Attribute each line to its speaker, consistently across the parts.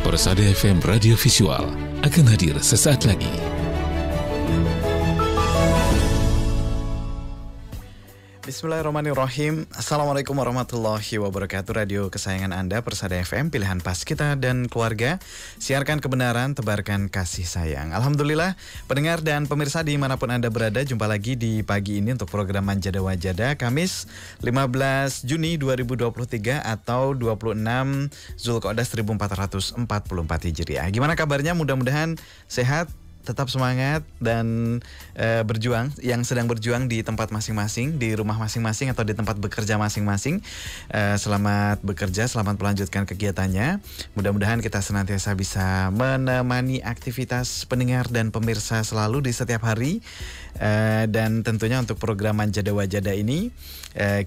Speaker 1: Persada FM Radio Visual akan hadir sesaat lagi.
Speaker 2: Bismillahirrahmanirrahim. Assalamualaikum warahmatullahi wabarakatuh. Radio kesayangan Anda, Persada FM, pilihan pas kita dan keluarga. Siarkan kebenaran, tebarkan kasih sayang. Alhamdulillah, pendengar dan pemirsa dimanapun Anda berada, jumpa lagi di pagi ini untuk program Manjada Wajada, Kamis 15 Juni 2023 atau 26 Zulqa'dah 1444 Hijriah. Gimana kabarnya? Mudah-mudahan sehat, tetap semangat dan berjuang, yang sedang berjuang di tempat masing-masing, di rumah masing-masing atau di tempat bekerja masing-masing. Selamat bekerja, selamat melanjutkan kegiatannya. Mudah-mudahan kita senantiasa bisa menemani aktivitas pendengar dan pemirsa selalu di setiap hari. Dan tentunya untuk program Manjada Wajada ini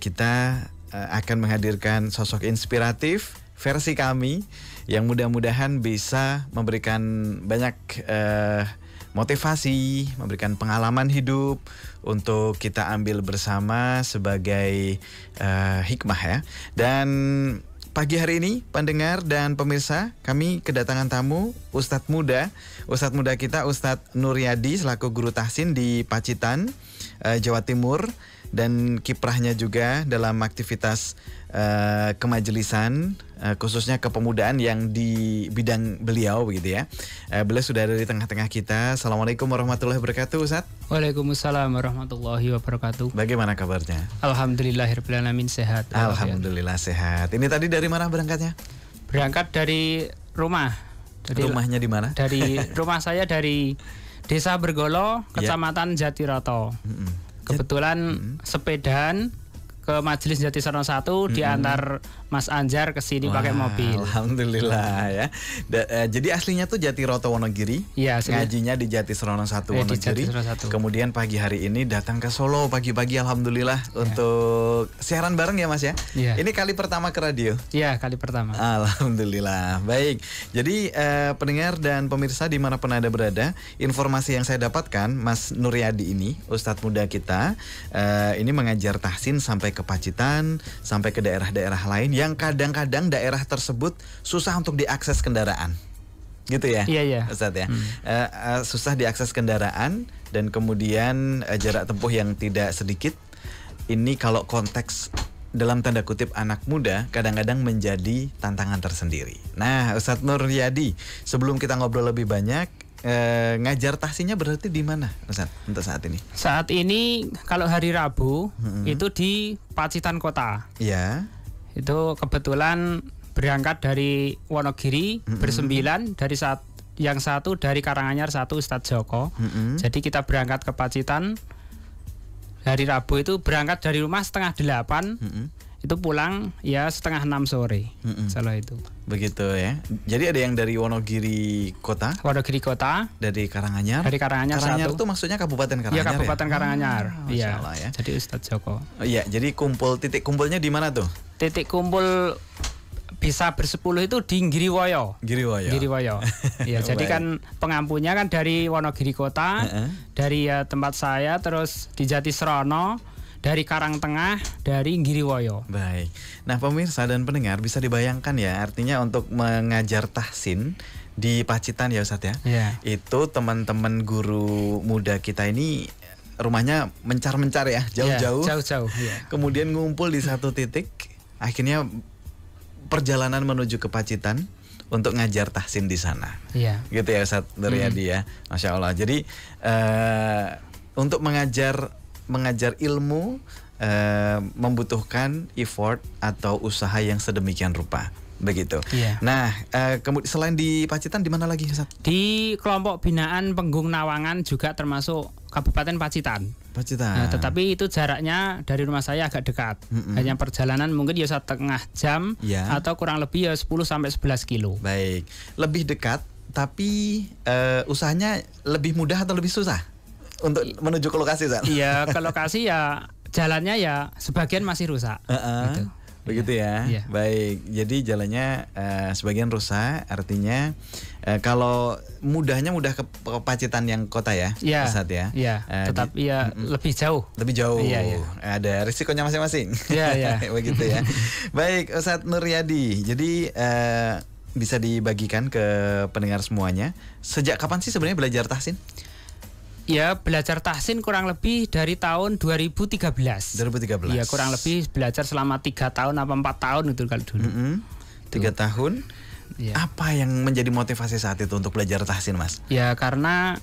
Speaker 2: kita akan menghadirkan sosok inspiratif versi kami yang mudah-mudahan bisa memberikan banyak motivasi, memberikan pengalaman hidup untuk kita ambil bersama sebagai hikmah ya. Dan pagi hari ini pendengar dan pemirsa, kami kedatangan tamu Ustadz muda kita, Ustadz Nuryadi selaku guru tahsin di Pacitan, Jawa Timur, dan kiprahnya juga dalam aktivitas kemajelisan, khususnya kepemudaan yang di bidang beliau begitu ya. Beliau sudah ada di tengah-tengah kita. Assalamualaikum warahmatullahi wabarakatuh, Ustaz.
Speaker 3: Waalaikumsalam warahmatullahi wabarakatuh.
Speaker 2: Bagaimana kabarnya?
Speaker 3: Alhamdulillahirrahmanirrahim, sehat.
Speaker 2: Alhamdulillah sehat. Ini tadi dari mana berangkatnya?
Speaker 3: Berangkat dari rumah.
Speaker 2: Rumahnya di mana?
Speaker 3: Dari rumah saya dari Desa Bergolo, Kecamatan Jatiroto. Kebetulan sepedaan ke Majelis Jatisono 1 diantar Mas Anjar ke sini pakai mobil.
Speaker 2: Alhamdulillah ya. Jadi aslinya tuh Jatiroto Wonogiri.
Speaker 3: Iya,
Speaker 2: ngajinya di Jatisono 1 Wonogiri. Kemudian pagi hari ini datang ke Solo pagi-pagi, alhamdulillah untuk siaran bareng ya Mas ya.
Speaker 3: Ya.
Speaker 2: Ini kali pertama ke radio.
Speaker 3: Iya, kali pertama.
Speaker 2: Alhamdulillah. Baik. Jadi pendengar dan pemirsa dimanapun Anda berada, informasi yang saya dapatkan, Mas Nuryadi ini, Ustadz muda kita, ini mengajar tahsin sampai ke Pacitan, sampai ke daerah-daerah lain yang kadang-kadang daerah tersebut susah untuk diakses kendaraan, gitu ya?
Speaker 3: Iya.
Speaker 2: Ustadz ya. Susah diakses kendaraan dan kemudian jarak tempuh yang tidak sedikit. Ini kalau konteks dalam tanda kutip anak muda kadang-kadang menjadi tantangan tersendiri. Nah, Ustadz Nuryadi, sebelum kita ngobrol lebih banyak, ngajar tahsinnya berarti di mana, Ustaz, untuk saat ini?
Speaker 3: Saat ini kalau hari Rabu itu di Pacitan Kota.
Speaker 2: Iya.
Speaker 3: Itu kebetulan berangkat dari Wonogiri bersembilan, dari yang satu dari Karanganyar, satu Ustadz Joko. Jadi kita berangkat ke Pacitan hari Rabu itu, berangkat dari rumah 7:30. Itu pulang ya 5:30 sore. Salah itu.
Speaker 2: Begitu ya. Jadi ada yang dari Wonogiri Kota.
Speaker 3: Wonogiri Kota.
Speaker 2: Dari Karanganyar.
Speaker 3: Dari Karanganyar
Speaker 2: itu maksudnya Kabupaten Karanganyar.
Speaker 3: Iya, Kabupaten Karanganyar. Iya.
Speaker 2: Ya.
Speaker 3: Jadi Ustadz Joko.
Speaker 2: Iya. Jadi titik kumpulnya di mana tuh?
Speaker 3: Titik kumpul bisa bersepuluh itu di Giriwoyo. Giriwoyo. Iya. Jadi kan pengampunya kan dari Wonogiri Kota, dari tempat saya, terus di Jatisrono, dari Karangtengah, dari Giriwoyo.
Speaker 2: Baik. Nah, pemirsa dan pendengar bisa dibayangkan ya, artinya untuk mengajar tahsin di Pacitan ya Ustadz ya.
Speaker 3: Yeah.
Speaker 2: Itu teman-teman guru muda kita ini rumahnya mencar-mencar ya, jauh-jauh.
Speaker 3: Jauh-jauh. Yeah.
Speaker 2: Kemudian ngumpul di satu titik, akhirnya perjalanan menuju ke Pacitan untuk ngajar tahsin di sana.
Speaker 3: Iya.
Speaker 2: Gitu ya Ustadz Nuryadi ya. Masya Allah. Jadi untuk mengajar ilmu membutuhkan effort atau usaha yang sedemikian rupa, begitu.
Speaker 3: Iya.
Speaker 2: Nah, kemudian selain di Pacitan di mana lagi, Ustaz?
Speaker 3: Di kelompok binaan Penggung Nawangan juga termasuk Kabupaten Pacitan. Nah, tetapi itu jaraknya dari rumah saya agak dekat. Hanya perjalanan mungkin ya 1,5 jam atau kurang lebih ya 10-11 kilo.
Speaker 2: Baik, lebih dekat, tapi usahanya lebih mudah atau lebih susah untuk menuju ke lokasi, Zat?
Speaker 3: Iya, ke lokasi ya jalannya ya sebagian masih rusak. Gitu.
Speaker 2: Begitu ya.
Speaker 3: Iya.
Speaker 2: Baik, jadi jalannya sebagian rusak, artinya kalau mudah ke Pacitan yang kota ya, Ustadz ya.
Speaker 3: Iya. Tetapi ya lebih jauh.
Speaker 2: Lebih jauh.
Speaker 3: Iya.
Speaker 2: Ada risikonya masing-masing.
Speaker 3: Iya.
Speaker 2: Begitu ya. Baik, Ustadz Nuryadi. Jadi bisa dibagikan ke pendengar semuanya. Sejak kapan sih sebenarnya belajar tahsin?
Speaker 3: Ya, belajar tahsin kurang lebih dari tahun 2013.
Speaker 2: 2013.
Speaker 3: Ya, kurang lebih belajar selama 3 tahun apa 4 tahun itu kalau dulu.
Speaker 2: 3 tahun.
Speaker 3: Ya.
Speaker 2: Apa yang menjadi motivasi saat itu untuk belajar tahsin, Mas?
Speaker 3: Ya, karena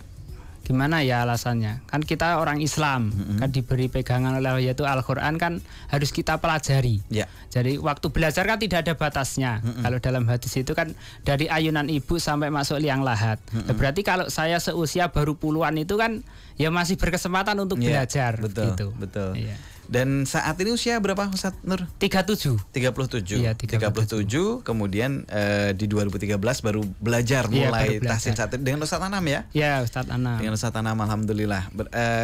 Speaker 3: gimana ya alasannya? Kan kita orang Islam, kan diberi pegangan oleh Allah yaitu Al-Qur'an, kan harus kita pelajari.
Speaker 2: Ya.
Speaker 3: Jadi waktu belajar kan tidak ada batasnya. Kalau dalam hadis itu kan dari ayunan ibu sampai masuk liang lahat. Berarti kalau saya seusia baru puluhan itu kan ya masih berkesempatan untuk belajar.
Speaker 2: Betul,
Speaker 3: gitu.
Speaker 2: betul.
Speaker 3: Iya.
Speaker 2: Dan saat ini usia berapa Ustaz Nur?
Speaker 3: 37.
Speaker 2: 37.
Speaker 3: Iya,
Speaker 2: 37. Kemudian di 2013 baru belajar
Speaker 3: Iya,
Speaker 2: mulai
Speaker 3: baru belajar.
Speaker 2: tahsin saat dengan Ustaz Anam ya?
Speaker 3: Ya, Ustadz Anam.
Speaker 2: Dengan Ustaz Anam, alhamdulillah.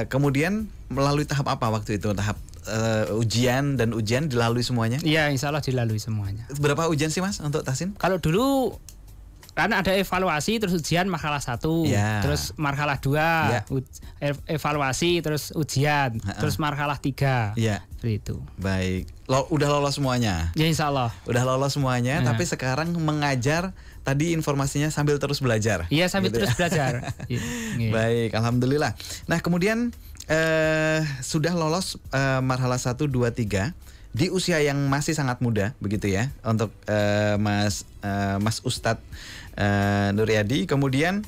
Speaker 2: Kemudian melalui tahap apa waktu itu? Tahap ujian dan ujian dilalui semuanya?
Speaker 3: Iya, insya Allah dilalui semuanya.
Speaker 2: Berapa ujian sih Mas untuk tahsin?
Speaker 3: Kalau dulu kan ada evaluasi, terus ujian marhalah 1,
Speaker 2: Ya.
Speaker 3: terus marhalah 2,
Speaker 2: Ya.
Speaker 3: evaluasi, terus ujian, terus marhalah 3.
Speaker 2: Iya.
Speaker 3: Seperti itu.
Speaker 2: Baik. Udah lolos semuanya?
Speaker 3: Ya, insya Allah.
Speaker 2: Udah lolos semuanya, tapi sekarang mengajar tadi informasinya sambil terus belajar.
Speaker 3: Iya, sambil
Speaker 2: Gitu
Speaker 3: terus
Speaker 2: ya?
Speaker 3: belajar. Iya.
Speaker 2: Baik, alhamdulillah. Nah, kemudian sudah lolos marhalah 1, 2, 3 di usia yang masih sangat muda begitu ya untuk Mas Ustadz Nuryadi. Kemudian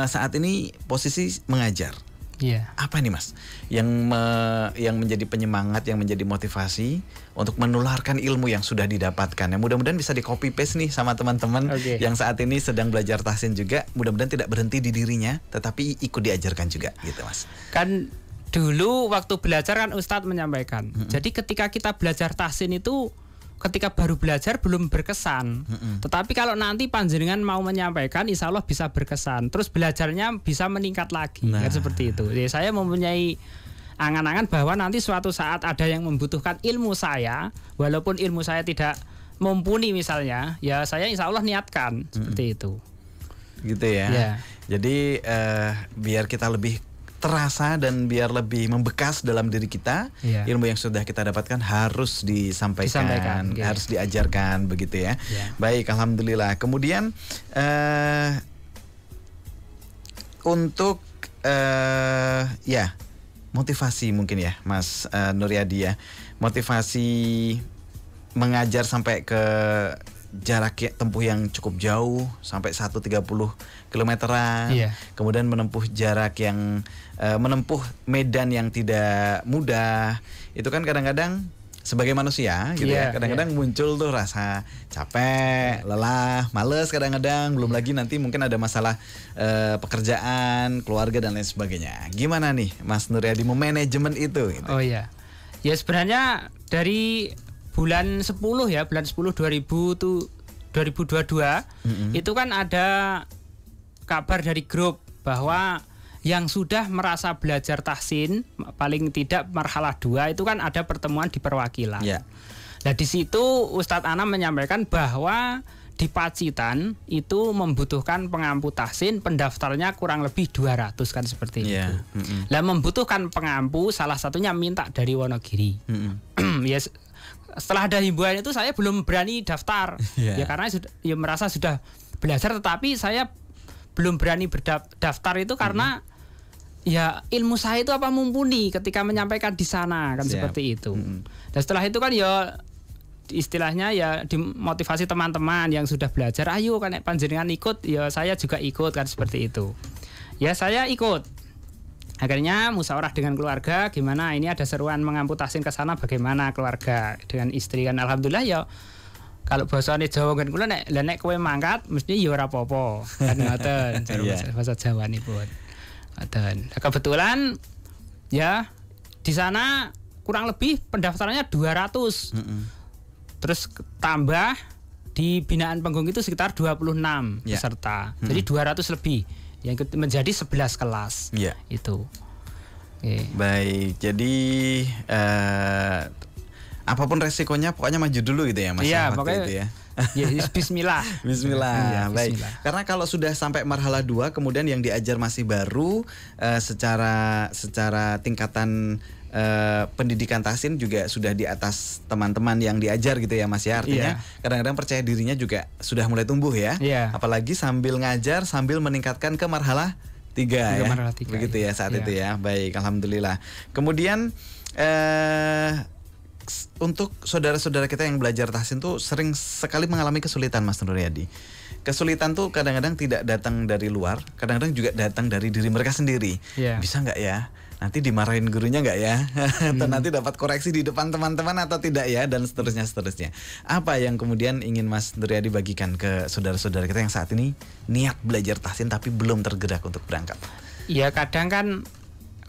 Speaker 2: saat ini posisi mengajar.
Speaker 3: Iya.
Speaker 2: Apa nih Mas yang menjadi penyemangat, yang menjadi motivasi untuk menularkan ilmu yang sudah didapatkan? Yang mudah-mudahan bisa di copy paste nih sama teman-teman yang saat ini sedang belajar tahsin juga. Mudah-mudahan tidak berhenti di dirinya, tetapi ikut diajarkan juga, gitu Mas.
Speaker 3: Kan dulu waktu belajar kan Ustadz menyampaikan. Jadi ketika kita belajar tahsin itu ketika baru belajar belum berkesan. Tetapi kalau nanti panjenengan mau menyampaikan, insya Allah bisa berkesan. Terus belajarnya bisa meningkat lagi. Kan seperti itu. Jadi saya mempunyai angan-angan bahwa nanti suatu saat ada yang membutuhkan ilmu saya, walaupun ilmu saya tidak mumpuni misalnya, ya saya insya Allah niatkan seperti itu.
Speaker 2: Gitu ya.
Speaker 3: Ya.
Speaker 2: Jadi biar kita lebih terasa dan biar lebih membekas dalam diri kita, ilmu yang sudah kita dapatkan harus disampaikan, harus diajarkan begitu ya. Baik, alhamdulillah. Kemudian untuk ya motivasi mungkin ya Mas Nuryadi ya, motivasi mengajar sampai ke jarak tempuh yang cukup jauh sampai 130 kilometeran, kemudian menempuh jarak yang menempuh medan yang tidak mudah, itu kan kadang-kadang sebagai manusia gitu ya, kadang-kadang muncul tuh rasa capek, lelah, males kadang-kadang, belum lagi nanti mungkin ada masalah pekerjaan, keluarga dan lain sebagainya. Gimana nih Mas Nuryadi memanajemen itu? Gitu?
Speaker 3: Oh iya, ya sebenarnya dari bulan 10 ya, bulan 10 2022 itu kan ada kabar dari grup bahwa yang sudah merasa belajar tahsin paling tidak marhalah 2 itu kan ada pertemuan di perwakilan. Nah di situ Ustadz Anam menyampaikan bahwa di Pacitan itu membutuhkan pengampu tahsin, pendaftarnya kurang lebih 200 kan seperti itu. Nah membutuhkan pengampu salah satunya minta dari Wonogiri. Ya setelah ada himbauan itu saya belum berani daftar. Ya karena ya merasa sudah belajar, tetapi saya belum berani berdaftar itu karena ya ilmu saya itu apa mumpuni ketika menyampaikan di sana kan seperti itu. Dan setelah itu kan ya istilahnya ya dimotivasi teman-teman yang sudah belajar, ayo kan panjenengan ikut, ya saya juga ikut kan seperti itu. Ya saya ikut. Akhirnya musyawarah dengan keluarga, gimana ini ada seruan mengampu tahsin ke sana, bagaimana keluarga dengan istri kan alhamdulillah ya. Kalau bahasane Jawa kan kula nek kowe mangkat mesti ya ora apa-apa. Kan ngoten cara bahasa Jawa nipun. Ngoten. Kebetulan ya di sana kurang lebih pendaftarannya 200. Terus tambah di binaan Penggong itu sekitar 26 peserta. Jadi 200 lebih. Yang menjadi 11 kelas. Itu.
Speaker 2: Baik. Jadi apapun resikonya pokoknya maju dulu gitu ya Mas.
Speaker 3: Iya, pokoknya itu ya. Ya, bismillah.
Speaker 2: Bismillah. Baik. Karena kalau sudah sampai marhalah 2 kemudian yang diajar masih baru secara tingkatan pendidikan tahsin juga sudah di atas teman-teman yang diajar gitu ya Mas ya. Artinya kadang-kadang percaya dirinya juga sudah mulai tumbuh ya. Apalagi sambil ngajar sambil meningkatkan ke marhalah 3 ya.
Speaker 3: Marhalah 3,
Speaker 2: begitu ya saat itu ya. Baik, alhamdulillah. Kemudian untuk saudara-saudara kita yang belajar tahsin tuh sering sekali mengalami kesulitan Mas Nuryadi. Kesulitan tuh kadang-kadang tidak datang dari luar, kadang-kadang juga datang dari diri mereka sendiri. Bisa nggak ya? Nanti dimarahin gurunya nggak ya? Atau nanti dapat koreksi di depan teman-teman atau tidak ya? Dan seterusnya. Apa yang kemudian ingin Mas Nuryadi bagikan ke saudara-saudara kita yang saat ini niat belajar tahsin tapi belum tergerak untuk berangkat?
Speaker 3: Ya kadang kan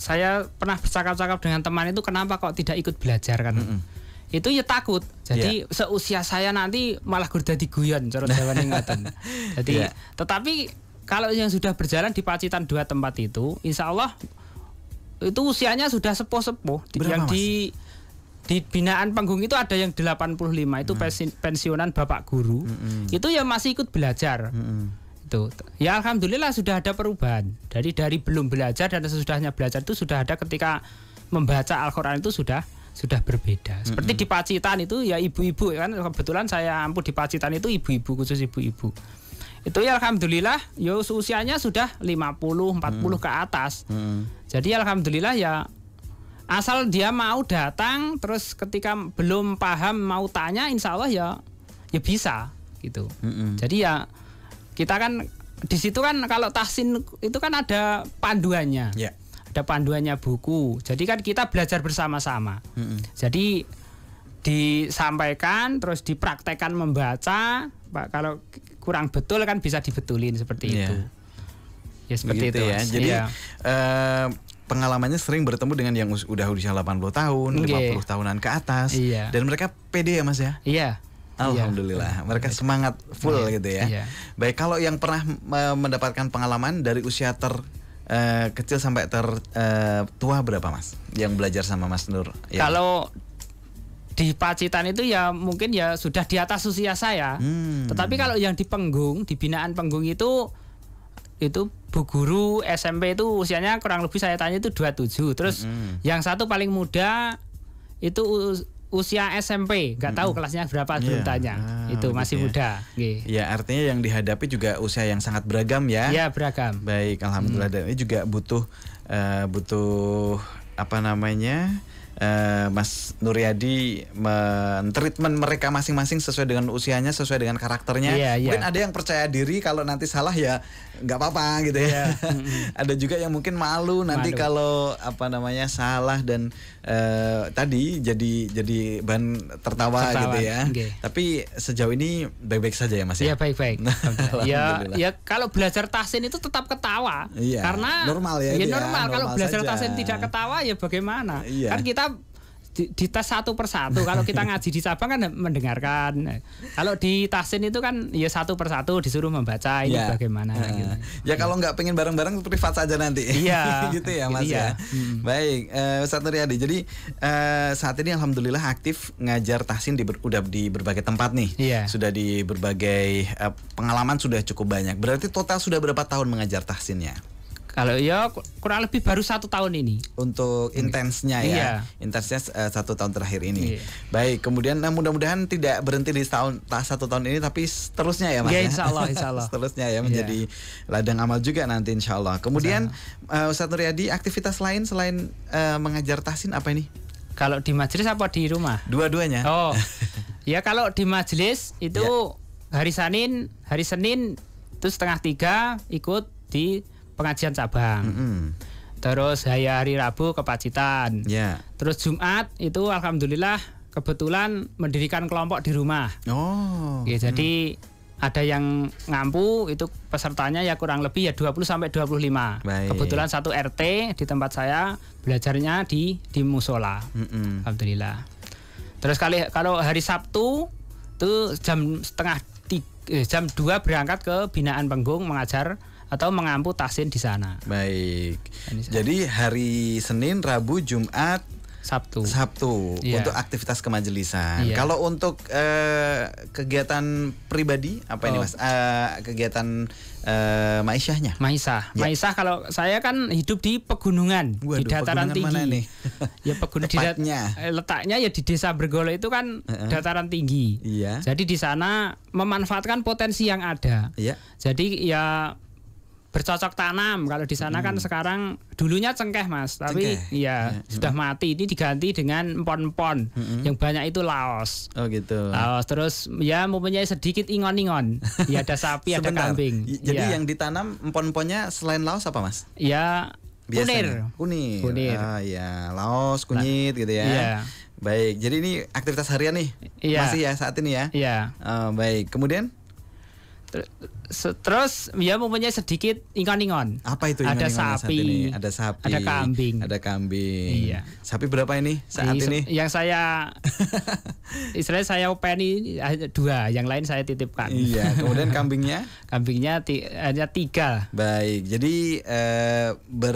Speaker 3: saya pernah bercakap-cakap dengan teman itu, kenapa kok tidak ikut belajar kan? Itu ya takut. Jadi seusia saya nanti malah gur dadi guyon cara Jawane ngoten. Jadi tetapi kalau yang sudah berjalan di Pacitan 2 tempat itu, insya Allah itu usianya sudah sepuh-sepuh. Yang di binaan Penggung itu ada yang 85 itu pensiunan bapak guru. Itu ya masih ikut belajar. Itu. Ya alhamdulillah sudah ada perubahan. Dari belum belajar dan sesudahnya belajar itu sudah ada, ketika membaca Al-Qur'an itu sudah berbeda. Seperti di Pacitan itu ya ibu-ibu kan, kebetulan saya ampuh di Pacitan itu ibu-ibu, khusus ibu-ibu. Itu ya alhamdulillah ya usianya sudah 50, 40 ke atas. Jadi alhamdulillah ya asal dia mau datang, terus ketika belum paham mau tanya, insya Allah ya bisa gitu. Jadi ya kita kan di situ kan kalau tahsin itu kan ada panduannya. Ada panduannya buku. Jadi kan kita belajar bersama-sama. Jadi disampaikan terus dipraktekkan membaca. Pak, kalau kurang betul kan bisa dibetulin seperti itu. Ya seperti
Speaker 2: begitu
Speaker 3: itu
Speaker 2: ya. Jadi pengalamannya sering bertemu dengan yang udah usia 80 tahun, 50 tahunan ke atas. Dan mereka pede ya Mas ya? Alhamdulillah, mereka semangat full gitu ya. Baik, kalau yang pernah mendapatkan pengalaman dari usia kecil sampai tua berapa Mas yang belajar sama Mas Nur?
Speaker 3: Kalau di Pacitan itu ya mungkin ya sudah di atas usia saya. Tetapi kalau yang di Penggung, di binaan Penggung itu bu guru SMP itu usianya kurang lebih saya tanya itu 27. Terus yang satu paling muda itu usia SMP, nggak tahu kelasnya berapa belum tanya. Itu masih muda.
Speaker 2: Ya artinya yang dihadapi juga usia yang sangat beragam ya.
Speaker 3: Ya beragam.
Speaker 2: Baik, alhamdulillah. Dan ini juga butuh apa namanya? Mas Nuryadi men-treatment mereka masing-masing sesuai dengan usianya, sesuai dengan karakternya. Mungkin ada yang percaya diri kalau nanti salah ya nggak apa-apa gitu ya. Ada juga yang mungkin malu nanti kalau apa namanya salah dan tadi jadi bahan tertawa gitu ya. Tapi sejauh ini baik-baik saja ya Mas ya.
Speaker 3: Iya baik-baik. ya kalau belajar tahsin itu tetap ketawa. Karena
Speaker 2: normal ya.
Speaker 3: Normal. Kalau belajar tahsin tidak ketawa ya bagaimana? Kan kita di tes satu persatu. Kalau kita ngaji di cabang kan mendengarkan. Kalau di tahsin itu kan ya satu persatu disuruh membaca ini bagaimana. Gitu.
Speaker 2: Ya kalau nggak pengen bareng-bareng privat saja nanti. Gitu ya Mas ya. Baik, Ustaz Nuryadi. Jadi saat ini alhamdulillah aktif ngajar tahsin udah di berbagai tempat nih. Sudah di berbagai pengalaman sudah cukup banyak. Berarti total sudah berapa tahun mengajar tahsinnya?
Speaker 3: Kalau ya kurang lebih baru 1 tahun ini.
Speaker 2: Untuk intensnya ya. Intensnya 1 tahun terakhir ini. Baik, kemudian mudah-mudahan tidak berhenti di 1 tahun ini, tapi seterusnya ya Mas.
Speaker 3: Insya Allah.
Speaker 2: Seterusnya ya menjadi ladang amal juga nanti insya Allah. Kemudian Ustaz Nuryadi, aktivitas lain selain mengajar tahsin apa ini?
Speaker 3: Kalau di majelis apa di rumah?
Speaker 2: Dua-duanya.
Speaker 3: Ya kalau di majelis itu hari Senin itu 2:30 ikut di pengajian cabang. Terus hari Rabu ke Pacitan. Terus Jumat itu alhamdulillah kebetulan mendirikan kelompok di rumah. Jadi ada yang ngampu itu pesertanya ya kurang lebih ya 20 sampai 25. Kebetulan satu RT di tempat saya belajarnya di musola. Alhamdulillah. Terus kalau hari Sabtu itu jam 2 berangkat ke binaan Penggung mengajar atau mengampu tahsin di sana.
Speaker 2: Baik. Jadi hari Senin, Rabu, Jumat, Sabtu
Speaker 3: Iya.
Speaker 2: untuk aktivitas kemajelisan.
Speaker 3: Iya.
Speaker 2: Kalau untuk kegiatan pribadi apa ini Mas? Kegiatan maisyahnya?
Speaker 3: Maisah.
Speaker 2: Ya.
Speaker 3: Maisah kalau saya kan hidup di pegunungan, di
Speaker 2: Waduh,
Speaker 3: dataran
Speaker 2: pegunungan
Speaker 3: tinggi.
Speaker 2: mana nih?
Speaker 3: Ya pegunungan
Speaker 2: Tepatnya.
Speaker 3: letaknya ya di Desa Bergolo itu kan dataran tinggi.
Speaker 2: Iya.
Speaker 3: Jadi di sana memanfaatkan potensi yang ada.
Speaker 2: Iya.
Speaker 3: Jadi ya bercocok tanam. Kalau di sana kan sekarang dulunya cengkeh Mas, tapi
Speaker 2: Cengkeh.
Speaker 3: ya sudah mati. Ini diganti dengan empon-empon. Yang banyak itu laos.
Speaker 2: Oh gitu.
Speaker 3: Laos terus ya mempunyai sedikit ingon-ingon. Ya ada sapi, ada
Speaker 2: Sebentar.
Speaker 3: kambing.
Speaker 2: Jadi
Speaker 3: Ya.
Speaker 2: yang ditanam empon-emponnya selain laos apa Mas?
Speaker 3: Ya
Speaker 2: Biasanya.
Speaker 3: kunir.
Speaker 2: Kunir.
Speaker 3: Kunir.
Speaker 2: Ah ya, laos, kunyit gitu ya.
Speaker 3: Iya.
Speaker 2: Baik. Jadi ini aktivitas harian nih.
Speaker 3: Iya.
Speaker 2: Masih ya saat ini ya.
Speaker 3: Iya.
Speaker 2: Baik. Kemudian
Speaker 3: Terus ya mempunyai sedikit ingon-ingon.
Speaker 2: apa itu
Speaker 3: Ada
Speaker 2: ingon-ingonnya saat
Speaker 3: sapi,
Speaker 2: ini? Ada sapi.
Speaker 3: ada kambing.
Speaker 2: Ada kambing.
Speaker 3: Iya.
Speaker 2: Sapi berapa ini saat ini?
Speaker 3: Yang saya istilahnya saya openi 2, yang lain saya titipkan.
Speaker 2: Iya. Kemudian kambingnya?
Speaker 3: Kambingnya hanya 3.
Speaker 2: Baik. Jadi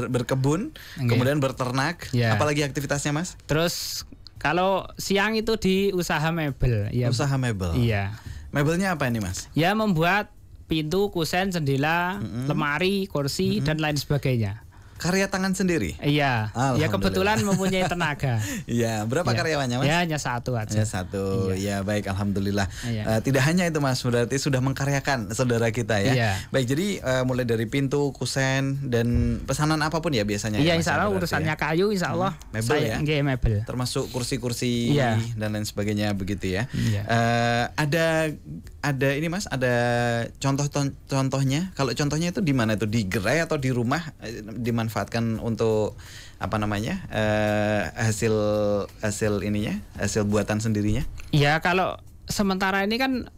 Speaker 2: berkebun,
Speaker 3: Oke.
Speaker 2: kemudian berternak.
Speaker 3: Iya.
Speaker 2: Apalagi aktivitasnya Mas?
Speaker 3: Terus kalau siang itu di usaha mebel. Ya,
Speaker 2: Usaha mebel.
Speaker 3: Iya.
Speaker 2: Mebelnya apa ini Mas?
Speaker 3: Ya membuat pintu, kusen, jendela, lemari, kursi dan lain sebagainya.
Speaker 2: Karya tangan sendiri?
Speaker 3: Iya. Ya
Speaker 2: Alhamdulillah.
Speaker 3: kebetulan mempunyai tenaga.
Speaker 2: Iya. Berapa
Speaker 3: Iya.
Speaker 2: karyawannya Mas?
Speaker 3: Ya hanya 1 aja.
Speaker 2: Ya 1. Ya baik, alhamdulillah.
Speaker 3: Iya.
Speaker 2: Tidak hanya itu Mas, berarti sudah mengkaryakan saudara kita ya.
Speaker 3: Iya.
Speaker 2: Baik, jadi mulai dari pintu, kusen dan pesanan apapun ya biasanya.
Speaker 3: Iya,
Speaker 2: ya, Mas,
Speaker 3: insya Allah
Speaker 2: berarti
Speaker 3: urusannya
Speaker 2: ya.
Speaker 3: kayu, insya Allah
Speaker 2: Mebel
Speaker 3: saya
Speaker 2: ya?
Speaker 3: nggih, mebel.
Speaker 2: Termasuk kursi-kursi
Speaker 3: Iya.
Speaker 2: dan lain sebagainya begitu ya.
Speaker 3: Iya.
Speaker 2: Ada ini Mas, ada contohnya. Kalau contohnya itu di mana itu, di gerai atau di rumah dimanfaatkan untuk apa namanya hasil ininya, hasil buatan sendirinya?
Speaker 3: Iya, kalau sementara ini kan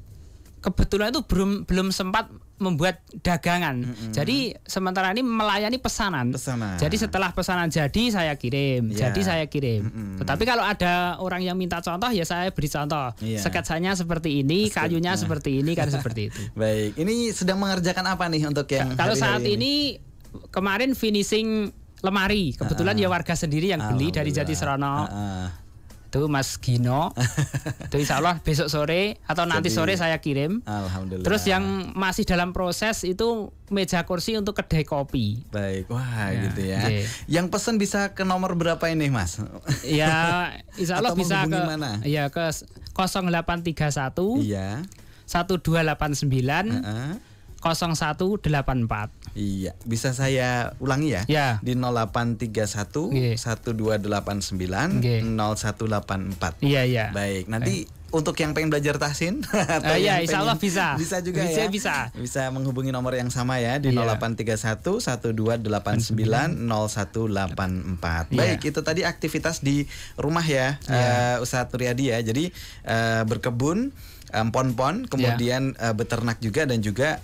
Speaker 3: kebetulan itu belum sempat membuat dagangan. Jadi sementara ini melayani pesanan.
Speaker 2: Pesanan.
Speaker 3: Jadi setelah pesanan jadi saya kirim.
Speaker 2: Iya.
Speaker 3: Jadi saya kirim. Tetapi kalau ada orang yang minta contoh ya saya beri contoh.
Speaker 2: Iya.
Speaker 3: Sketsanya seperti ini, kayunya seperti ini, kan seperti itu.
Speaker 2: Baik, ini sedang mengerjakan apa nih untuk yang
Speaker 3: Kalau
Speaker 2: hari-hari
Speaker 3: saat ini kemarin finishing lemari. Kebetulan ya warga sendiri yang beli dari
Speaker 2: Alhamdulillah.
Speaker 3: Jatisrono. Itu Mas Gino. Itu insya Allah besok sore atau nanti
Speaker 2: Jadi,
Speaker 3: sore saya kirim.
Speaker 2: Alhamdulillah.
Speaker 3: Terus yang masih dalam proses itu meja kursi untuk kedai kopi.
Speaker 2: baik, wah
Speaker 3: Ya,
Speaker 2: gitu ya.
Speaker 3: iya.
Speaker 2: Yang pesan bisa ke nomor berapa ini Mas?
Speaker 3: Ya insya Allah
Speaker 2: Atau
Speaker 3: bisa ke
Speaker 2: menghubungi mana?
Speaker 3: ya ke 0831
Speaker 2: Iya.
Speaker 3: 1289
Speaker 2: Heeh.
Speaker 3: 0184.
Speaker 2: Iya, bisa saya ulangi ya?
Speaker 3: Ya.
Speaker 2: Di 0831
Speaker 3: Nggih.
Speaker 2: 1289
Speaker 3: Nggih.
Speaker 2: 0184.
Speaker 3: Iya, iya.
Speaker 2: Baik, nanti untuk yang pengen belajar tahsin atau
Speaker 3: Ya,
Speaker 2: yang
Speaker 3: insya Allah
Speaker 2: pengen-
Speaker 3: bisa.
Speaker 2: Bisa juga
Speaker 3: Bisa,
Speaker 2: ya.
Speaker 3: bisa.
Speaker 2: Bisa menghubungi nomor yang sama ya di
Speaker 3: Iya.
Speaker 2: 0831 1289 0184.
Speaker 3: Iya.
Speaker 2: Baik, itu tadi aktivitas di rumah ya, Ustadz Nuryadi ya. Jadi berkebun, pon-pon, kemudian beternak juga dan juga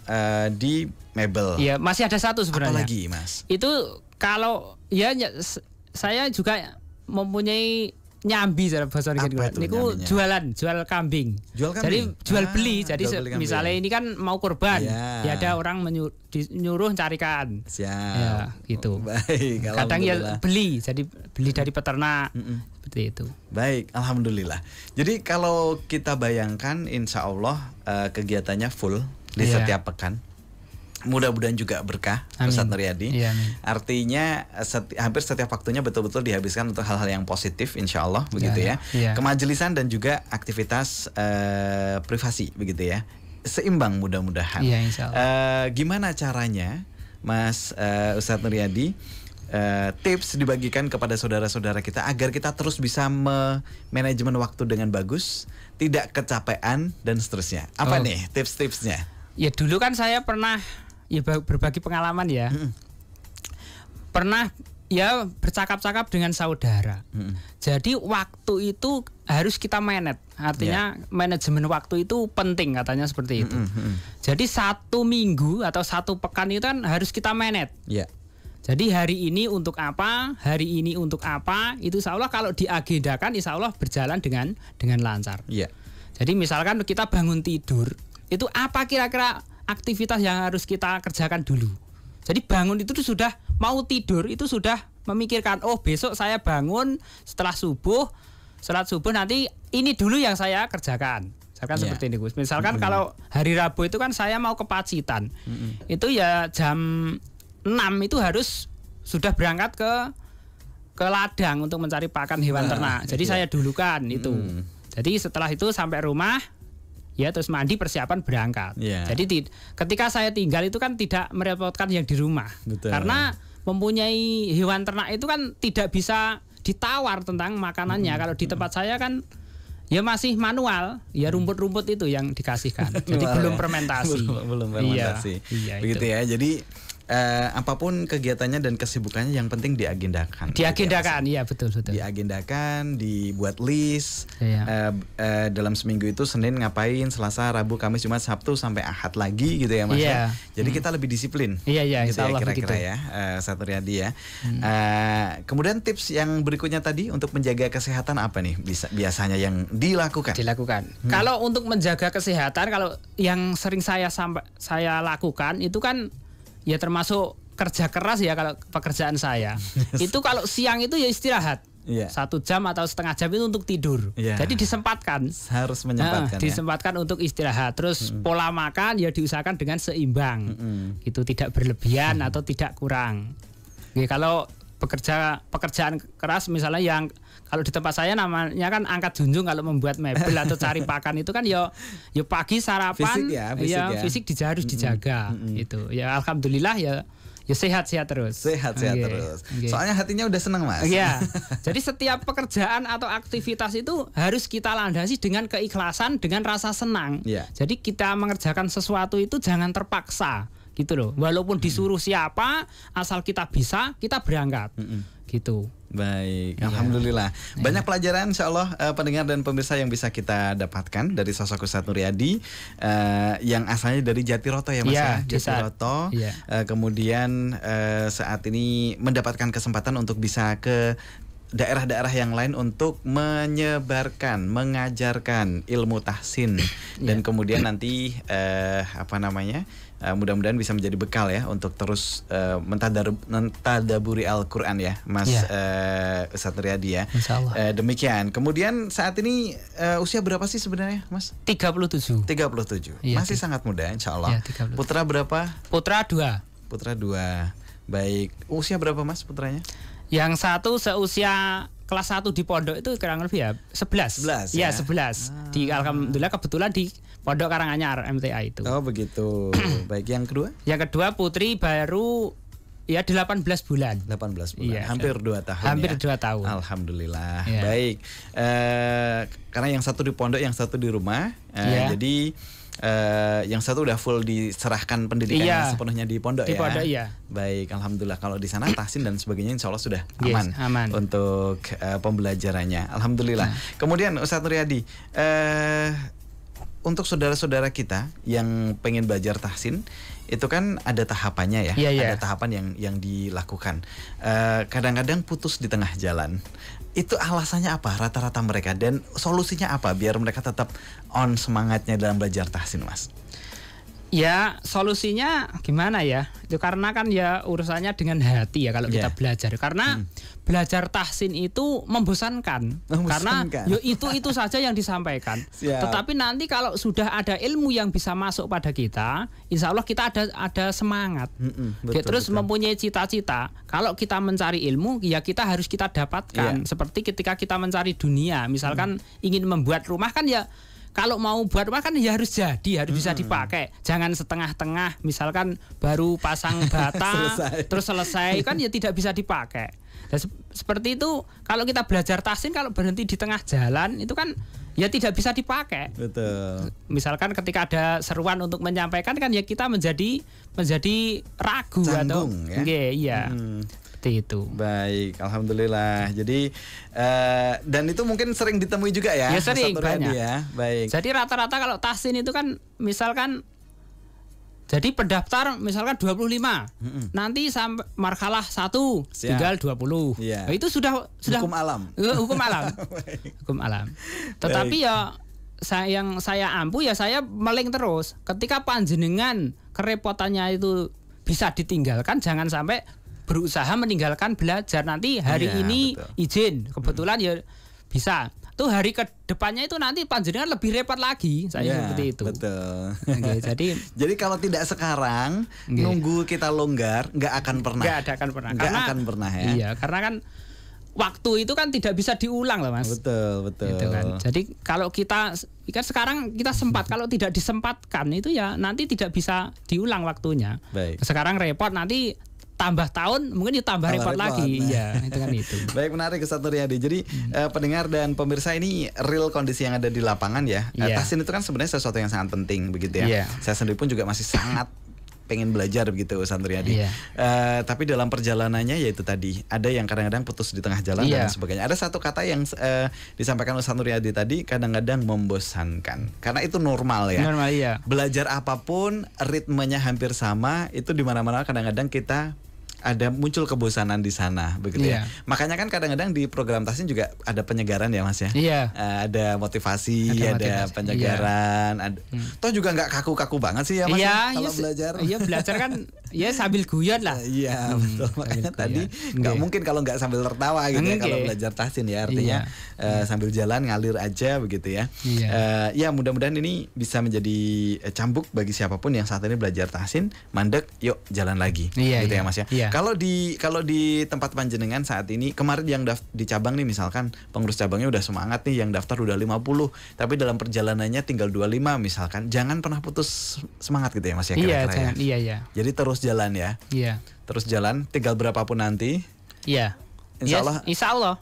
Speaker 2: di mebel.
Speaker 3: Iya, masih ada satu sebenarnya.
Speaker 2: Apalagi, Mas?
Speaker 3: Itu kalau saya juga mempunyai nyambi cara bahasa
Speaker 2: Apa
Speaker 3: Indonesia.
Speaker 2: itu
Speaker 3: Niku
Speaker 2: nyambinya?
Speaker 3: jual kambing.
Speaker 2: Jual kambing?
Speaker 3: Jadi jual
Speaker 2: Ah,
Speaker 3: beli. Jadi
Speaker 2: jual beli kambing.
Speaker 3: misalnya ini kan mau kurban,
Speaker 2: Iya.
Speaker 3: ya ada orang nyuruh carikan.
Speaker 2: Siap.
Speaker 3: Ya, gitu.
Speaker 2: Baik,
Speaker 3: Kadang ya
Speaker 2: alhamdulillah.
Speaker 3: beli, jadi beli dari peternak. Seperti itu.
Speaker 2: Baik, alhamdulillah. Jadi kalau kita bayangkan, insya Allah kegiatannya full di
Speaker 3: Iya.
Speaker 2: setiap pekan. Mudah-mudahan juga berkah,
Speaker 3: Amin.
Speaker 2: Ustadz Nuryadi.
Speaker 3: Iya, amin.
Speaker 2: Artinya hampir setiap waktunya betul-betul dihabiskan untuk hal-hal yang positif, insya Allah begitu ya.
Speaker 3: Iya.
Speaker 2: Kemajelisan dan juga aktivitas privasi begitu ya. Seimbang mudah-mudahan.
Speaker 3: Iya, insya Allah.
Speaker 2: Gimana caranya, Mas Ustadz Nuryadi? Tips dibagikan kepada saudara-saudara kita agar kita terus bisa manajemen waktu dengan bagus, tidak kecapean dan seterusnya. Apa
Speaker 3: Oh.
Speaker 2: nih tips-tipsnya?
Speaker 3: Ya dulu kan saya pernah ya berbagi pengalaman ya. Pernah ya bercakap-cakap dengan saudara. Jadi waktu itu harus kita manage. Artinya manajemen waktu itu penting katanya seperti itu. Jadi 1 minggu atau 1 pekan itu kan harus kita manage.
Speaker 2: Ya.
Speaker 3: Jadi hari ini untuk apa, hari ini untuk apa, itu insya Allah kalau diagendakan insya Allah berjalan dengan lancar.
Speaker 2: Iya.
Speaker 3: Jadi misalkan kita bangun tidur, itu apa kira-kira aktivitas yang harus kita kerjakan dulu. Jadi bangun itu sudah mau tidur itu sudah memikirkan, oh besok saya bangun setelah subuh, sholat subuh nanti ini dulu yang saya kerjakan. Misalkan seperti ini Gus. Misalkan kalau hari Rabu itu kan saya mau ke Pacitan. Itu ya jam 6 itu harus sudah berangkat ke ladang untuk mencari pakan hewan ternak. Jadi saya dulukan itu. Jadi setelah itu sampai rumah ya terus mandi persiapan berangkat. Jadi ketika saya tinggal itu kan tidak merepotkan yang di rumah. Karena mempunyai hewan ternak itu kan tidak bisa ditawar tentang makanannya. Kalau di tempat saya kan ya masih manual, ya rumput-rumput itu yang dikasihkan. Jadi belum fermentasi.
Speaker 2: belum fermentasi.
Speaker 3: Iya,
Speaker 2: begitu
Speaker 3: itu.
Speaker 2: ya. Jadi apapun kegiatannya dan kesibukannya yang penting diagendakan.
Speaker 3: Diagendakan, iya betul.
Speaker 2: Diagendakan, dibuat list.
Speaker 3: Iya.
Speaker 2: Dalam seminggu itu Senin ngapain, Selasa, Rabu, Kamis, Jumat, Sabtu sampai Ahad lagi gitu ya Mas.
Speaker 3: Iya.
Speaker 2: Jadi kita lebih disiplin.
Speaker 3: Iya,
Speaker 2: gitu
Speaker 3: insya Allah
Speaker 2: kira-kira
Speaker 3: begitu.
Speaker 2: ya, Ustadz Riyadi ya. Kemudian tips yang berikutnya tadi untuk menjaga kesehatan apa nih biasanya yang dilakukan?
Speaker 3: Kalau untuk menjaga kesehatan, kalau yang sering saya lakukan itu kan ya termasuk kerja keras ya kalau pekerjaan saya. Itu kalau siang itu ya istirahat. 1 jam atau setengah jam itu untuk tidur. Jadi disempatkan.
Speaker 2: Harus menyempatkan.
Speaker 3: Disempatkan untuk istirahat. Terus pola makan ya diusahakan dengan seimbang. Itu tidak berlebihan atau tidak kurang. Ya, kalau pekerjaan keras misalnya yang kalau di tempat saya namanya kan angkat junjung kalau membuat mebel atau cari pakan itu kan ya pagi sarapan fisik harus dijaga itu. Ya alhamdulillah ya sehat-sehat terus.
Speaker 2: Terus. Soalnya hatinya udah seneng Mas.
Speaker 3: Iya. Jadi setiap pekerjaan atau aktivitas itu harus kita landasi dengan keikhlasan, dengan rasa senang. Jadi kita mengerjakan sesuatu itu jangan terpaksa gitu loh. Walaupun disuruh siapa, asal kita bisa, kita berangkat. Gitu.
Speaker 2: Baik, alhamdulillah. Banyak pelajaran insyaallah pendengar dan pemirsa yang bisa kita dapatkan dari sosok Ustadz Nuryadi yang asalnya dari Jatiroto ya Mas ya. Jatiroto. Kemudian saat ini mendapatkan kesempatan untuk bisa ke daerah-daerah yang lain untuk menyebarkan, mengajarkan ilmu tahsin dan kemudian nanti mudah-mudahan bisa menjadi bekal ya untuk terus mentadaburi Al-Quran ya Mas Ustadz Riyadi ya.
Speaker 3: Insyaallah.
Speaker 2: Demikian. Kemudian saat ini usia berapa sih sebenarnya Mas?
Speaker 3: 37.
Speaker 2: Masih sangat muda insyaallah. Putra berapa?
Speaker 3: Putra 2.
Speaker 2: Putra 2. Baik. Usia berapa Mas putranya?
Speaker 3: Yang satu seusia kelas 1 di pondok itu kurang lebih ya 11. Iya, 11. Alhamdulillah kebetulan di Pondok Karanganyar MTA itu.
Speaker 2: Oh, begitu. Baik, yang kedua? Yang
Speaker 3: kedua putri baru ya 18 bulan.
Speaker 2: 18 bulan. Iya, hampir 2 tahun.
Speaker 3: Hampir 2
Speaker 2: ya?
Speaker 3: tahun.
Speaker 2: Alhamdulillah. Ya. Baik. Karena yang satu di pondok, yang satu di rumah. Jadi yang satu udah full diserahkan pendidikannya sepenuhnya di pondok ya.
Speaker 3: Pondok, iya.
Speaker 2: Baik, alhamdulillah kalau di sana tahsin dan sebagainya insya Allah sudah aman untuk pembelajarannya. Alhamdulillah. Kemudian Ustadz Nuryadi, untuk saudara-saudara kita yang pengen belajar tahsin itu kan ada tahapannya ya, ada tahapan yang dilakukan. Kadang-kadang putus di tengah jalan. Itu alasannya apa rata-rata mereka dan solusinya apa biar mereka tetap on semangatnya dalam belajar tahsin Mas?
Speaker 3: Ya solusinya gimana ya? Itu karena kan ya urusannya dengan hati ya kalau kita belajar. Karena belajar tahsin itu membosankan. Karena ya itu saja yang disampaikan. Tetapi nanti kalau sudah ada ilmu yang bisa masuk pada kita, insya Allah kita ada semangat. Terus mempunyai cita-cita. Kalau kita mencari ilmu, ya kita harus kita dapatkan. Seperti ketika kita mencari dunia, misalkan ingin membuat rumah kan ya. Kalau mau buat rumah kan ya harus jadi, harus bisa dipakai. Jangan setengah-tengah, misalkan baru pasang bata terus selesai kan ya tidak bisa dipakai. Dan seperti itu kalau kita belajar tahsin kalau berhenti di tengah jalan itu kan ya tidak bisa dipakai.
Speaker 2: Betul.
Speaker 3: Misalkan ketika ada seruan untuk menyampaikan kan ya kita menjadi ragu.
Speaker 2: Canggung,
Speaker 3: atau iya. Seperti itu.
Speaker 2: Baik, alhamdulillah. Jadi dan itu mungkin sering ditemui juga ya.
Speaker 3: Ya sering, banyak.
Speaker 2: Ya. Baik.
Speaker 3: Jadi rata-rata kalau tahsin itu kan misalkan jadi pendaftar misalkan 25. Nanti sampai marhalah 1 tinggal 20. Nah, itu sudah
Speaker 2: hukum alam.
Speaker 3: Hukum alam. Hukum alam. Tetapi yang saya ampuh ya saya meling terus. Ketika panjenengan kerepotannya itu bisa ditinggalkan, jangan sampai berusaha meninggalkan belajar. Nanti hari ini
Speaker 2: betul.
Speaker 3: izin, kebetulan ya bisa. Tuh hari ke depannya itu nanti panjenengan lebih repot lagi. Saya seperti itu.
Speaker 2: Betul.
Speaker 3: Oke,
Speaker 2: jadi kalau tidak sekarang nunggu kita longgar nggak akan pernah.
Speaker 3: Nggak akan pernah ya. Iya, karena kan waktu itu kan tidak bisa diulang loh Mas.
Speaker 2: Betul.
Speaker 3: Gitu kan. Jadi kalau kita kan sekarang kita sempat, kalau tidak disempatkan itu ya nanti tidak bisa diulang waktunya.
Speaker 2: Baik.
Speaker 3: Sekarang repot, nanti tambah tahun mungkin tambah repot lagi. Iya, itu kan itu.
Speaker 2: Baik, menarik Ustaz Nuryadi. Jadi pendengar dan pemirsa, ini real kondisi yang ada di lapangan ya. Tahsin itu kan sebenarnya sesuatu yang sangat penting begitu ya. Saya sendiri pun juga masih sangat pengen belajar begitu Ustaz Nuryadi. Tapi dalam perjalanannya yaitu tadi ada yang kadang-kadang putus di tengah jalan dan sebagainya. Ada satu kata yang disampaikan Ustaz Nuryadi tadi, kadang-kadang membosankan. Karena itu normal ya.
Speaker 3: Normal, iya.
Speaker 2: Belajar apapun ritmenya hampir sama, itu di mana-mana kadang-kadang kita ada muncul kebosanan di sana begitu ya. Makanya kan kadang-kadang di program Tahsin juga ada penyegaran ya Mas ya. Ada motivasi, ada penyegaran, ada. Toh juga nggak kaku-kaku banget sih ya Mas kalau belajar.
Speaker 3: Iya, belajar kan ya sambil guyon lah.
Speaker 2: Iya, betul. Makanya tadi nggak mungkin kalau nggak sambil tertawa gitu ya kalau belajar Tahsin ya. Artinya sambil jalan ngalir aja begitu ya. Ya mudah-mudahan ini bisa menjadi cambuk bagi siapapun yang saat ini belajar Tahsin. Mandek, yuk jalan lagi. Gitu ya Mas ya. Kalau di tempat panjenengan saat ini, kemarin yang di cabang nih misalkan pengurus cabangnya udah semangat nih, yang daftar udah 50, tapi dalam perjalanannya tinggal 25 misalkan, jangan pernah putus semangat gitu ya Mas ya kira-kira ya.
Speaker 3: Iya.
Speaker 2: Jadi terus jalan ya. Terus jalan, tinggal berapapun nanti. Insya Allah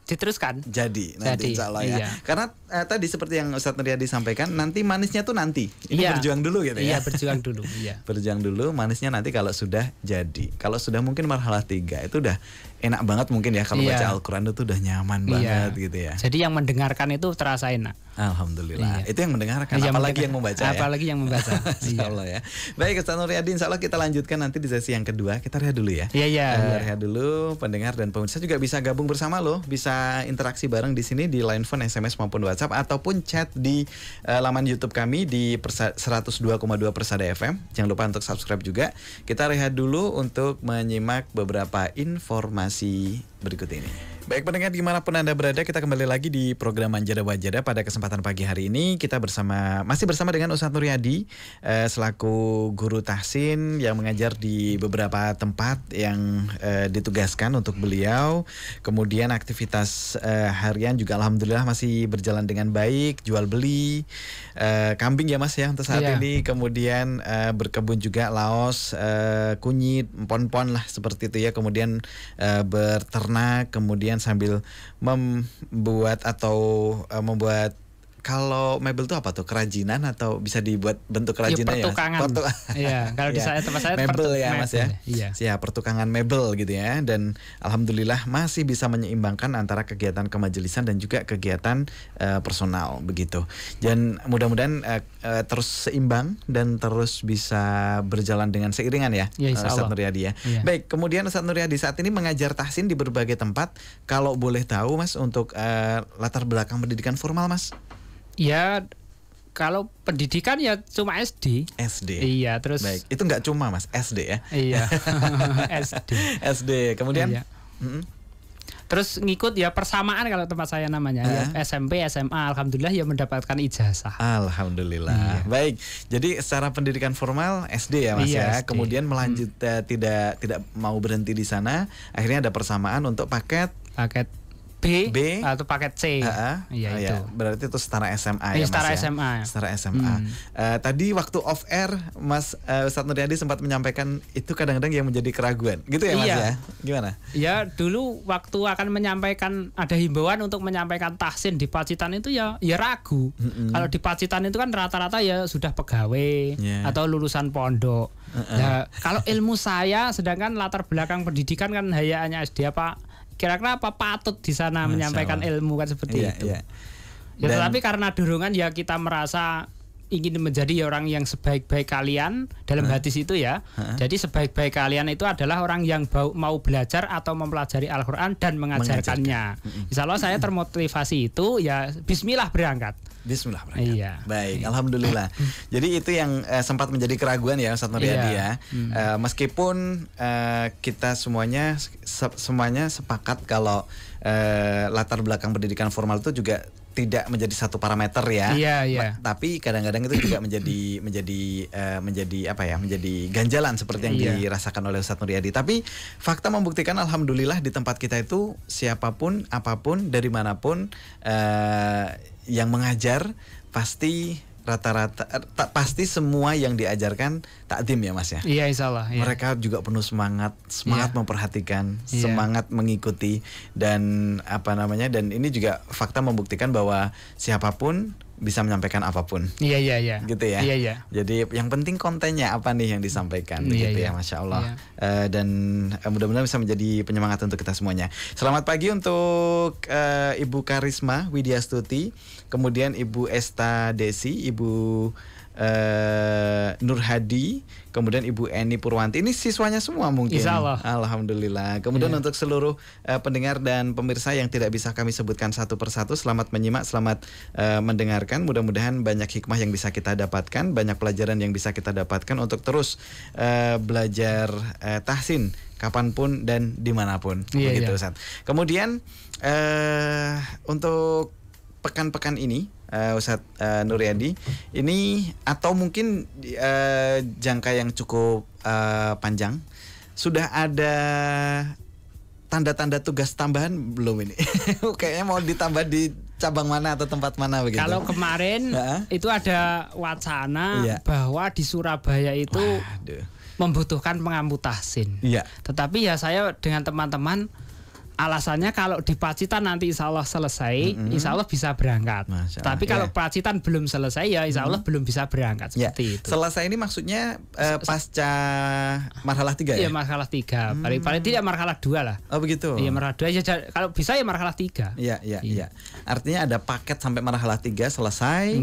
Speaker 2: diteruskan. Jadi nanti insya Allah ya. Karena tadi seperti yang Ustaz Nuryadi sampaikan, nanti manisnya tuh nanti. Ini berjuang dulu gitu ya.
Speaker 3: Berjuang dulu.
Speaker 2: Berjuang dulu, manisnya nanti kalau sudah jadi. Kalau sudah mungkin marhalah 3 itu udah enak banget mungkin ya, kalau baca Al-Quran itu udah nyaman banget gitu ya.
Speaker 3: Jadi yang mendengarkan itu terasa enak.
Speaker 2: Alhamdulillah. Itu yang mendengarkan, apalagi yang membaca ya.
Speaker 3: Apalagi yang membaca.
Speaker 2: Insya Allah ya. Baik Ustaz Nuryadi, insya Allah kita lanjutkan nanti di sesi yang kedua. Kita rehat dulu ya. Rehat dulu, pendengar dan pemirsa juga bisa gabung bersama loh, bisa interaksi bareng di sini di line phone, SMS maupun WhatsApp, ataupun chat di laman YouTube kami di 102,2 Persada FM. Jangan lupa untuk subscribe juga. Kita rehat dulu untuk menyimak beberapa informasi berikut ini. Baik pendengar dimanapun Anda berada, kita kembali lagi di program Manjada Wajada. Pada kesempatan pagi hari ini kita masih bersama dengan Ustaz Nuryadi selaku guru Tahsin yang mengajar di beberapa tempat yang ditugaskan untuk beliau. Kemudian aktivitas harian juga alhamdulillah masih berjalan dengan baik, jual beli kambing ya Mas ya untuk saat ini. Kemudian berkebun juga, laos, kunyit, pon-pon lah seperti itu ya. Kemudian berternak, kemudian sambil membuat kalau mebel itu apa tuh, kerajinan atau bisa dibuat bentuk kerajinan ya?
Speaker 3: Pertukangan. Kalau di tempat saya
Speaker 2: mebel ya Mas ya.
Speaker 3: Iya.
Speaker 2: Pertukangan mebel gitu ya. Dan alhamdulillah masih bisa menyeimbangkan antara kegiatan kemajelisan dan juga kegiatan personal begitu. Dan mudah-mudahan terus seimbang dan terus bisa berjalan dengan seiringan ya, Ustaz Nuryadi ya. Baik, kemudian Ustaz Nuryadi saat ini mengajar Tahsin di berbagai tempat. Kalau boleh tahu Mas, untuk latar belakang pendidikan formal Mas?
Speaker 3: Ya, kalau pendidikan ya cuma SD.
Speaker 2: Iya,
Speaker 3: terus.
Speaker 2: Baik, itu nggak cuma Mas, SD ya?
Speaker 3: Iya,
Speaker 2: SD. Kemudian?
Speaker 3: Terus ngikut ya persamaan kalau tempat saya namanya ya, SMP, SMA, alhamdulillah ya mendapatkan ijazah.
Speaker 2: Alhamdulillah. Baik, jadi secara pendidikan formal SD ya Mas ya. SD. Kemudian melanjut tidak mau berhenti di sana, akhirnya ada persamaan untuk paket B
Speaker 3: atau paket C.
Speaker 2: Itu. Berarti itu setara SMA ya Mas
Speaker 3: setara
Speaker 2: ya. Setara SMA. Tadi waktu off air Mas Ustaz Nuryadi sempat menyampaikan itu kadang-kadang yang menjadi keraguan. Gitu ya Mas ya? Gimana?
Speaker 3: Ya dulu waktu akan menyampaikan, ada himbauan untuk menyampaikan Tahsin di Pacitan itu ya ragu. Kalau di Pacitan itu kan rata-rata ya sudah pegawai atau lulusan pondok. Ya, kalau ilmu saya sedangkan latar belakang pendidikan kan hanya SD, apa kira-kira apa patut di sana menyampaikan ilmu kan seperti itu. Ya, tetapi karena dorongan ya kita merasa ingin menjadi orang yang sebaik-baik kalian dalam hadis itu ya. Jadi sebaik-baik kalian itu adalah orang yang mau belajar atau mempelajari Al-Qur'an dan mengajarkannya. Insya Allah saya termotivasi itu ya bismillah berangkat.
Speaker 2: Bismillah berangkat.
Speaker 3: Iya.
Speaker 2: Baik, alhamdulillah. Jadi itu yang sempat menjadi keraguan ya Ustadz Nuryadi ya. Meskipun kita semuanya sepakat kalau latar belakang pendidikan formal itu juga tidak menjadi satu parameter ya.
Speaker 3: Iya.
Speaker 2: Tapi kadang-kadang itu juga menjadi ganjalan seperti yang dirasakan oleh Ustadz Nuryadi. Tapi fakta membuktikan alhamdulillah di tempat kita itu siapapun, apapun, dari manapun yang mengajar pasti rata-rata pasti semua yang diajarkan takdim ya Mas ya.
Speaker 3: Iya insyaallah. Iya.
Speaker 2: Mereka juga penuh semangat memperhatikan, semangat mengikuti dan dan ini juga fakta membuktikan bahwa siapapun bisa menyampaikan apapun.
Speaker 3: Iya.
Speaker 2: Gitu ya.
Speaker 3: Iya.
Speaker 2: Jadi yang penting kontennya apa nih yang disampaikan gitu ya, Masya Allah. Dan mudah-mudahan bisa menjadi penyemangat untuk kita semuanya. Selamat pagi untuk Ibu Karisma Widyastuti, kemudian Ibu Esta Desi, Ibu Nur Hadi, kemudian Ibu Eni Purwanti. Ini siswanya semua mungkin.
Speaker 3: Insyaallah.
Speaker 2: Alhamdulillah. Kemudian untuk seluruh pendengar dan pemirsa yang tidak bisa kami sebutkan satu persatu, selamat menyimak, selamat mendengarkan. Mudah-mudahan banyak hikmah yang bisa kita dapatkan, banyak pelajaran yang bisa kita dapatkan untuk terus belajar tahsin kapanpun dan dimanapun. Begitu Ustaz. Kemudian untuk pekan-pekan ini Ustadz Nuryadi ini atau mungkin jangka yang cukup panjang, sudah ada tanda-tanda tugas tambahan belum ini? Kayaknya mau ditambah di cabang mana atau tempat mana begitu?
Speaker 3: Kalau kemarin itu ada wacana bahwa di Surabaya itu membutuhkan pengampu tahsin. Tetapi ya saya dengan teman-teman alasannya kalau di Pacitan nanti insya Allah selesai, insya Allah bisa berangkat. Tapi kalau Pacitan belum selesai ya insya Allah belum bisa berangkat seperti itu.
Speaker 2: Selesai ini maksudnya pasca marhalah 3 ya?
Speaker 3: Iya marhalah 3, paling tidak marhalah 2 lah.
Speaker 2: Oh begitu?
Speaker 3: Iya marhalah 2 ya, kalau bisa ya marhalah 3.
Speaker 2: Iya. Artinya ada paket sampai marhalah 3 selesai.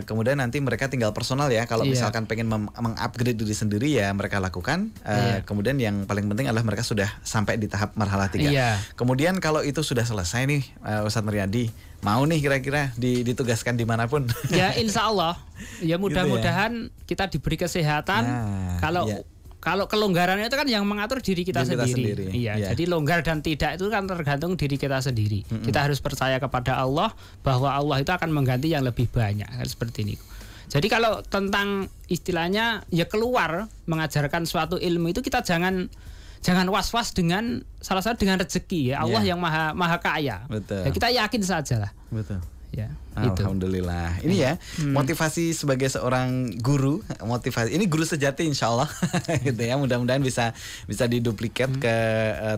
Speaker 2: Kemudian nanti mereka tinggal personal ya. Kalau misalkan pengen mengupgrade diri sendiri ya mereka lakukan. Kemudian yang paling penting adalah mereka sudah sampai di tahap marhalah 3. Kemudian kalau itu sudah selesai nih Ustadz Nuryadi, mau nih kira-kira ditugaskan dimanapun? Ya
Speaker 3: insya Allah. Ya mudah-mudahan kita diberi kesehatan. Kalau kelonggaran itu kan yang mengatur diri kita sendiri. Jadi longgar dan tidak itu kan tergantung diri kita sendiri. Kita harus percaya kepada Allah bahwa Allah itu akan mengganti yang lebih banyak kan, seperti ini. Jadi kalau tentang istilahnya ya keluar mengajarkan suatu ilmu itu kita jangan was-was dengan salah satu dengan rezeki ya. Allah yang maha kaya.
Speaker 2: Betul.
Speaker 3: Ya, kita yakin saja lah.
Speaker 2: Betul.
Speaker 3: Ya.
Speaker 2: Alhamdulillah. Ini ya motivasi sebagai seorang guru, motivasi. Ini guru sejati insyaallah gitu ya. Mudah-mudahan bisa diduplikat ke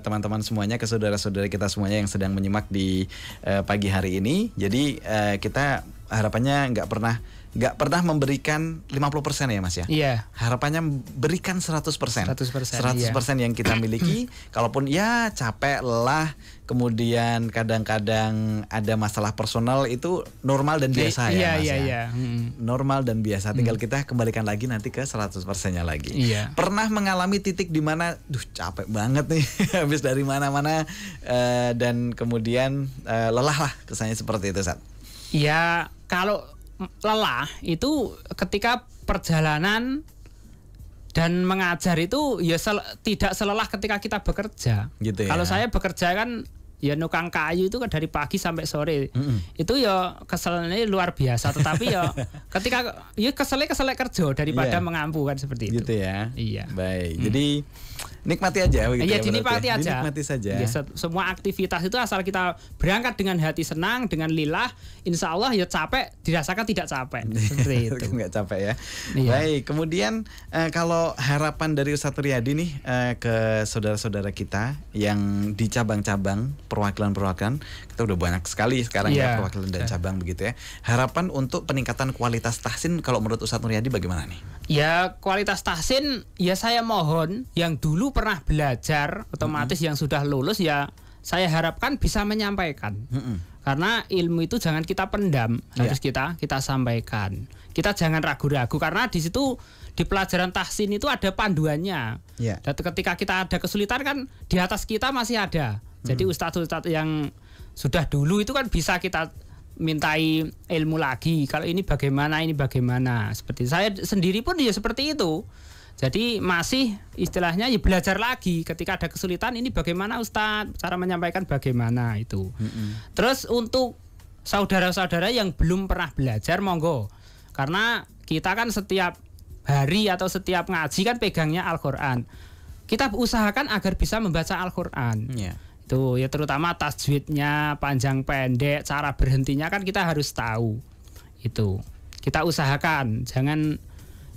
Speaker 2: teman-teman semuanya, ke saudara-saudara kita semuanya yang sedang menyimak di pagi hari ini. Jadi kita harapannya nggak pernah memberikan 50% ya Mas ya.
Speaker 3: Iya.
Speaker 2: Harapannya berikan 100%. 100% yang kita miliki. Kalaupun ya capek, lelah, kemudian kadang-kadang ada masalah personal, itu normal dan biasa ya Mas ya. Normal dan biasa. Tinggal kita kembalikan lagi nanti ke 100%-nya lagi. Pernah mengalami titik di mana capek banget nih habis dari mana-mana dan kemudian lelah lah, kesannya seperti itu Ustaz.
Speaker 3: Ya, kalau lelah itu ketika perjalanan dan mengajar itu ya tidak selelah ketika kita bekerja. Gitu ya. Kalau saya bekerja kan ya nukang kayu itu kan dari pagi sampai sore. Itu ya keselnya luar biasa, tetapi ya ketika ya kesel kerja daripada mengampu kan seperti itu.
Speaker 2: Gitu ya.
Speaker 3: Iya.
Speaker 2: Baik. Jadi nikmati aja begitu.
Speaker 3: Iya, dinikmati aja.
Speaker 2: Dinikmati saja.
Speaker 3: Ya, semua aktivitas itu asal kita berangkat dengan hati senang, dengan lillah, insya Allah ya capek dirasakan tidak capek. Seperti itu.
Speaker 2: Nggak capek ya.
Speaker 3: Iya.
Speaker 2: Baik, kemudian kalau harapan dari Ustadz Nuryadi nih ke saudara-saudara kita yang di cabang-cabang perwakilan-perwakilan, kita udah banyak sekali sekarang ya perwakilan dan cabang begitu ya. Harapan untuk peningkatan kualitas tahsin kalau menurut Ustadz Nuryadi bagaimana nih?
Speaker 3: Ya kualitas tahsin ya saya mohon yang dulu pernah belajar otomatis yang sudah lulus ya saya harapkan bisa menyampaikan. Karena ilmu itu jangan kita pendam, harus kita sampaikan. kita jangan ragu-ragu karena di situ di pelajaran tahsin itu ada panduannya.
Speaker 2: Yeah.
Speaker 3: Dan ketika kita ada kesulitan kan di atas kita masih ada. Jadi ustadz-ustadz yang sudah dulu itu kan bisa kita mintai ilmu lagi. Kalau ini bagaimana, ini bagaimana. Seperti saya sendiri pun ya seperti itu. Jadi masih istilahnya ya belajar lagi ketika ada kesulitan ini bagaimana Ustadz, cara menyampaikan bagaimana itu. Terus untuk saudara-saudara yang belum pernah belajar monggo. Karena kita kan setiap hari atau setiap ngaji kan pegangnya Al-Qur'an. Kita usahakan agar bisa membaca Al-Qur'an.
Speaker 2: Yeah.
Speaker 3: Itu ya terutama tajwidnya, panjang pendek, cara berhentinya kan kita harus tahu. Itu. Kita usahakan jangan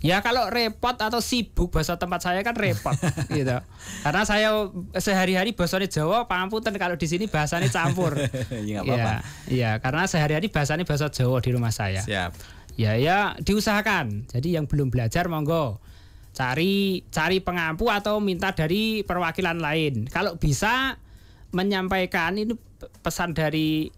Speaker 3: ya kalau repot atau sibuk bahasa tempat saya kan repot gitu. Karena saya sehari-hari bahasanya Jawa, pangapunten kalau di sini bahasanya campur.
Speaker 2: Ya, apa-apa.
Speaker 3: Iya, karena sehari-hari bahasanya bahasa Jawa di rumah saya.
Speaker 2: Siap.
Speaker 3: Ya diusahakan. Jadi yang belum belajar monggo cari pengampu atau minta dari perwakilan lain. Kalau bisa menyampaikan ini pesan dari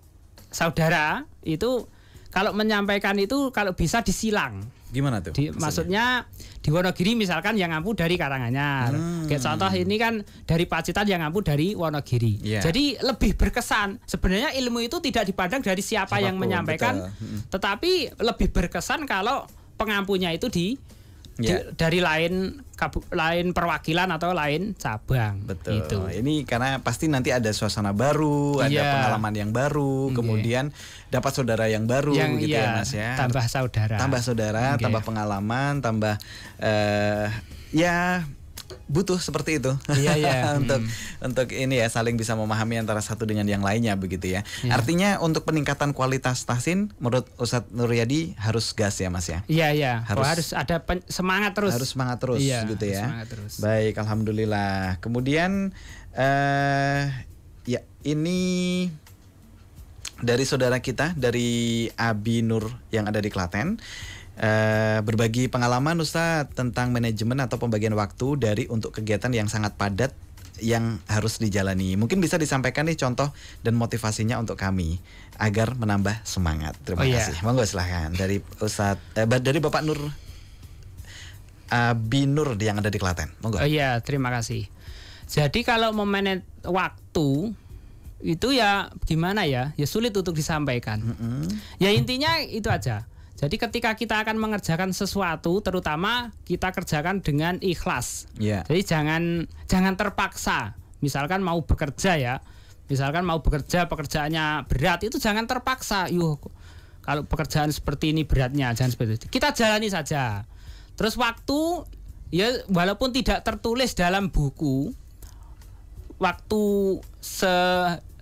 Speaker 3: saudara itu kalau menyampaikan itu kalau bisa disilang.
Speaker 2: Gimana tuh?
Speaker 3: Maksudnya di Wonogiri misalkan yang ngampu dari Karanganyar. Kayak contoh ini kan dari Pacitan yang ngampu dari Wonogiri.
Speaker 2: Yeah.
Speaker 3: Jadi lebih berkesan. Sebenarnya ilmu itu tidak dipandang dari siapa yang menyampaikan, tetapi lebih berkesan kalau pengampunya itu dari lain perwakilan atau lain cabang.
Speaker 2: Betul.
Speaker 3: Itu.
Speaker 2: Ini karena pasti nanti ada suasana baru, ada pengalaman yang baru, kemudian dapat saudara yang baru gitu ya Mas ya.
Speaker 3: Tambah saudara,
Speaker 2: tambah pengalaman, tambah ya butuh seperti itu.
Speaker 3: Iya.
Speaker 2: untuk ini ya saling bisa memahami antara satu dengan yang lainnya begitu ya. Artinya untuk peningkatan kualitas tahsin menurut Ustadz Nuryadi harus gas ya Mas ya.
Speaker 3: Iya. Harus ada semangat terus.
Speaker 2: Harus semangat terus gitu ya.
Speaker 3: Semangat terus.
Speaker 2: Baik, alhamdulillah. Kemudian ya ini dari saudara kita dari Abi Nur yang ada di Klaten. Berbagi pengalaman Ustadz tentang manajemen atau pembagian waktu untuk kegiatan yang sangat padat yang harus dijalani. Mungkin bisa disampaikan nih contoh dan motivasinya untuk kami agar menambah semangat. Terima kasih. Monggo silahkan dari dari Bapak Nur Abi Nur yang ada di Klaten. Monggo.
Speaker 3: Oh iya, terima kasih. Jadi kalau memanage waktu itu ya gimana ya? Ya sulit untuk disampaikan. Ya intinya itu aja. Jadi ketika kita akan mengerjakan sesuatu, terutama kita kerjakan dengan ikhlas.
Speaker 2: Yeah.
Speaker 3: Jadi jangan terpaksa. Misalkan mau bekerja pekerjaannya berat, itu jangan terpaksa. Kalau pekerjaan seperti ini beratnya, jangan seperti itu. Kita jalani saja. Terus waktu, ya walaupun tidak tertulis dalam buku, waktu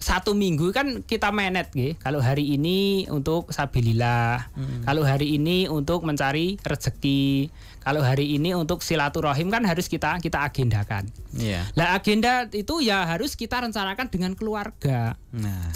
Speaker 3: satu minggu kan kita manage gitu. Kalau hari ini untuk sabilillah, kalau hari ini untuk mencari rezeki, kalau hari ini untuk silaturahim kan harus kita agendakan.
Speaker 2: Yeah.
Speaker 3: Lah agenda itu ya harus kita rencanakan dengan keluarga.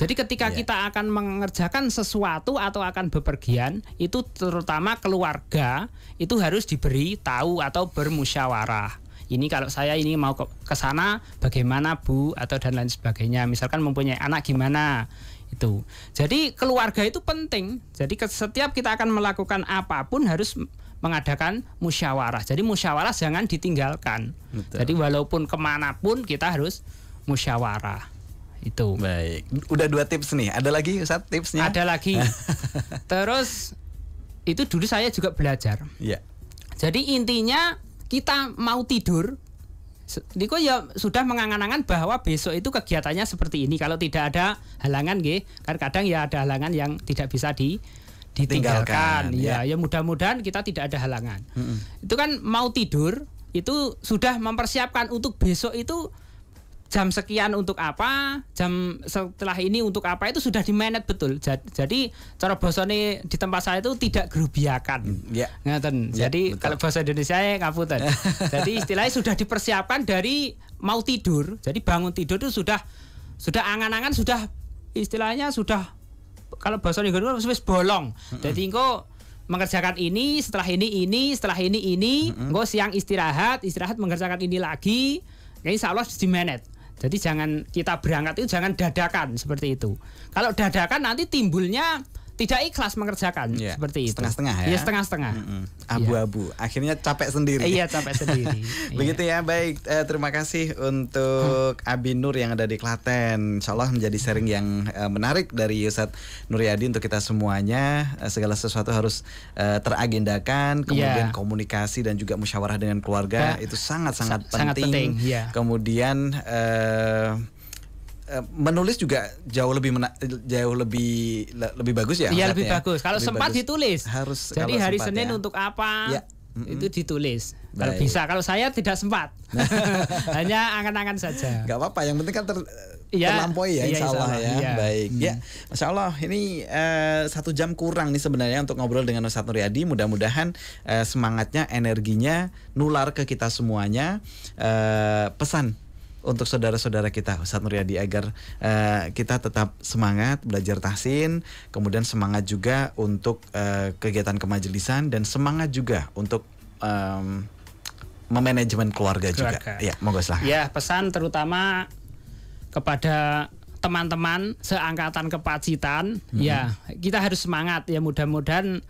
Speaker 3: Jadi ketika kita akan mengerjakan sesuatu atau akan bepergian, itu terutama keluarga itu harus diberi tahu atau bermusyawarah. Ini kalau saya ini mau ke sana bagaimana Bu atau dan lain sebagainya. Misalkan mempunyai anak gimana itu. Jadi keluarga itu penting. Jadi setiap kita akan melakukan apapun harus mengadakan musyawarah. Jadi musyawarah jangan ditinggalkan. Betul. Jadi walaupun kemanapun kita harus musyawarah. Itu.
Speaker 2: Baik. Udah 2 tips nih. Ada lagi Ustadz tipsnya?
Speaker 3: Ada lagi. Terus itu dulu saya juga belajar.
Speaker 2: Iya.
Speaker 3: Jadi intinya kita mau tidur, Diko ya sudah mengangan-angan bahwa besok itu kegiatannya seperti ini. Kalau tidak ada halangan, kan kadang ya ada halangan yang tidak bisa ditinggalkan. Ya mudah-mudahan kita tidak ada halangan. Itu kan mau tidur, itu sudah mempersiapkan untuk besok itu jam sekian untuk apa, jam setelah ini untuk apa, itu sudah di-manage betul. Jadi cara bahasane di tempat saya itu tidak gerubiakan. Ngaten. Jadi kalau bahasa Indonesia ngapunten. Jadi istilahnya sudah dipersiapkan dari mau tidur. Jadi bangun tidur itu sudah angan-angan, sudah istilahnya sudah kalau bahasa Indonesia wis bolong. Jadi engko mengerjakan ini, setelah ini, setelah ini, engko siang istirahat mengerjakan ini lagi. Ya insya Allah di-manage. Jadi jangan kita berangkat itu jangan dadakan seperti itu. Kalau dadakan nanti timbulnya tidak ikhlas mengerjakan seperti itu.
Speaker 2: Setengah-setengah ya.
Speaker 3: Iya, setengah-setengah.
Speaker 2: Abu-abu. Akhirnya capek sendiri.
Speaker 3: Iya, capek sendiri.
Speaker 2: Begitu ya. Baik, terima kasih untuk Abi Nur yang ada di Klaten. Insyaallah menjadi sharing yang menarik dari Ustadz Nuryadi untuk kita semuanya. Segala sesuatu harus teragendakan, kemudian komunikasi dan juga musyawarah dengan keluarga itu sangat-sangat penting. Kemudian menulis juga jauh lebih bagus ya.
Speaker 3: Iya, lebih bagus. Kalau sempat ditulis.
Speaker 2: Harus.
Speaker 3: Jadi hari Senin untuk apa? Itu ditulis. Kalau bisa. Kalau saya tidak sempat. Hanya angan-angan saja.
Speaker 2: Gak apa-apa. Yang penting kan terlampaui ya, insya Allah ya. Baik. Ya, Masya Allah. Ini 1 jam kurang nih sebenarnya untuk ngobrol dengan Ustadz Nuryadi. Mudah-mudahan semangatnya, energinya nular ke kita semuanya. Pesan untuk saudara-saudara kita Ustadz Nuryadi agar kita tetap semangat belajar tahsin, kemudian semangat juga untuk kegiatan kemajelisan dan semangat juga untuk memanajemen keluarga juga. Ya, monggo silahkan.
Speaker 3: Ya, pesan terutama kepada teman-teman seangkatan kepacitan, ya kita harus semangat ya, mudah-mudahan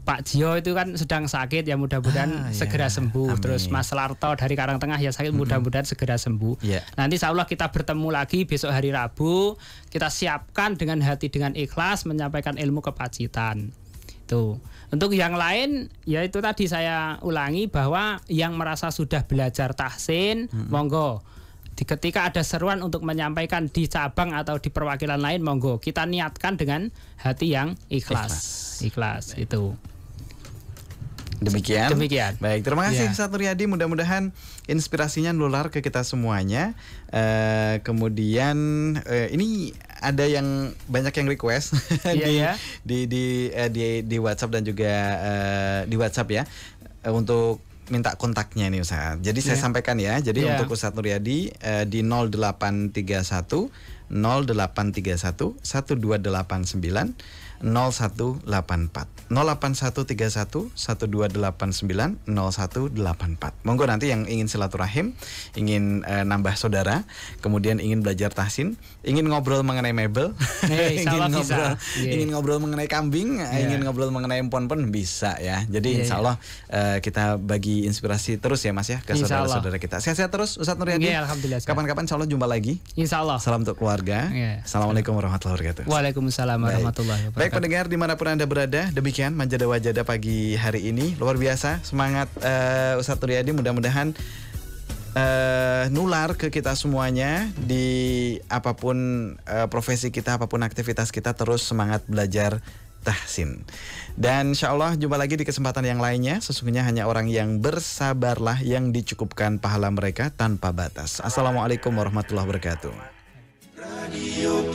Speaker 3: Pak Jio itu kan sedang sakit ya, mudah-mudahan segera sembuh. Amin. Terus Mas Larto dari Karangtengah ya sakit, mudah-mudahan segera sembuh. Nanti insya Allah kita bertemu lagi besok hari Rabu. Kita siapkan dengan hati dengan ikhlas menyampaikan ilmu kepacitan. Itu. Untuk yang lain ya itu tadi saya ulangi bahwa yang merasa sudah belajar tahsin, monggo. Ketika ada seruan untuk menyampaikan di cabang atau di perwakilan lain, monggo kita niatkan dengan hati yang ikhlas itu.
Speaker 2: Demikian. Baik, terima kasih Ustadz Nuryadi. Mudah-mudahan inspirasinya nular ke kita semuanya. Kemudian ini ada yang banyak yang request di WhatsApp dan juga di WhatsApp ya untuk minta kontaknya nih Ustadz. Jadi saya sampaikan ya. Jadi untuk Ustadz Nuryadi di 0831 1289 0184 08131 1289 0184. Monggo nanti yang ingin silaturahim, ingin nambah saudara, kemudian ingin belajar tahsin, ingin ngobrol mengenai mebel, ingin ngobrol mengenai kambing, ingin ngobrol mengenai empon-empon bisa ya. Jadi insya Allah kita bagi inspirasi terus ya Mas ya ke saudara-saudara kita. Sehat-sehat terus Ustadz Nuryadi.
Speaker 3: Alhamdulillah.
Speaker 2: Kapan-kapan insya Allah jumpa lagi.
Speaker 3: Insya Allah.
Speaker 2: Salam untuk keluarga. Assalamualaikum warahmatullahi wabarakatuh.
Speaker 3: Waalaikumsalam warahmatullahi wabarakatuh.
Speaker 2: Baik pendengar dimanapun Anda berada, demikian Manjada Wajada pagi hari ini. Luar biasa semangat Ustadz Nuryadi, mudah-mudahan nular ke kita semuanya di apapun profesi kita, apapun aktivitas kita, terus semangat belajar tahsin. Dan insya Allah jumpa lagi di kesempatan yang lainnya. Sesungguhnya hanya orang yang bersabarlah yang dicukupkan pahala mereka tanpa batas. Assalamualaikum warahmatullahi wabarakatuh. Radio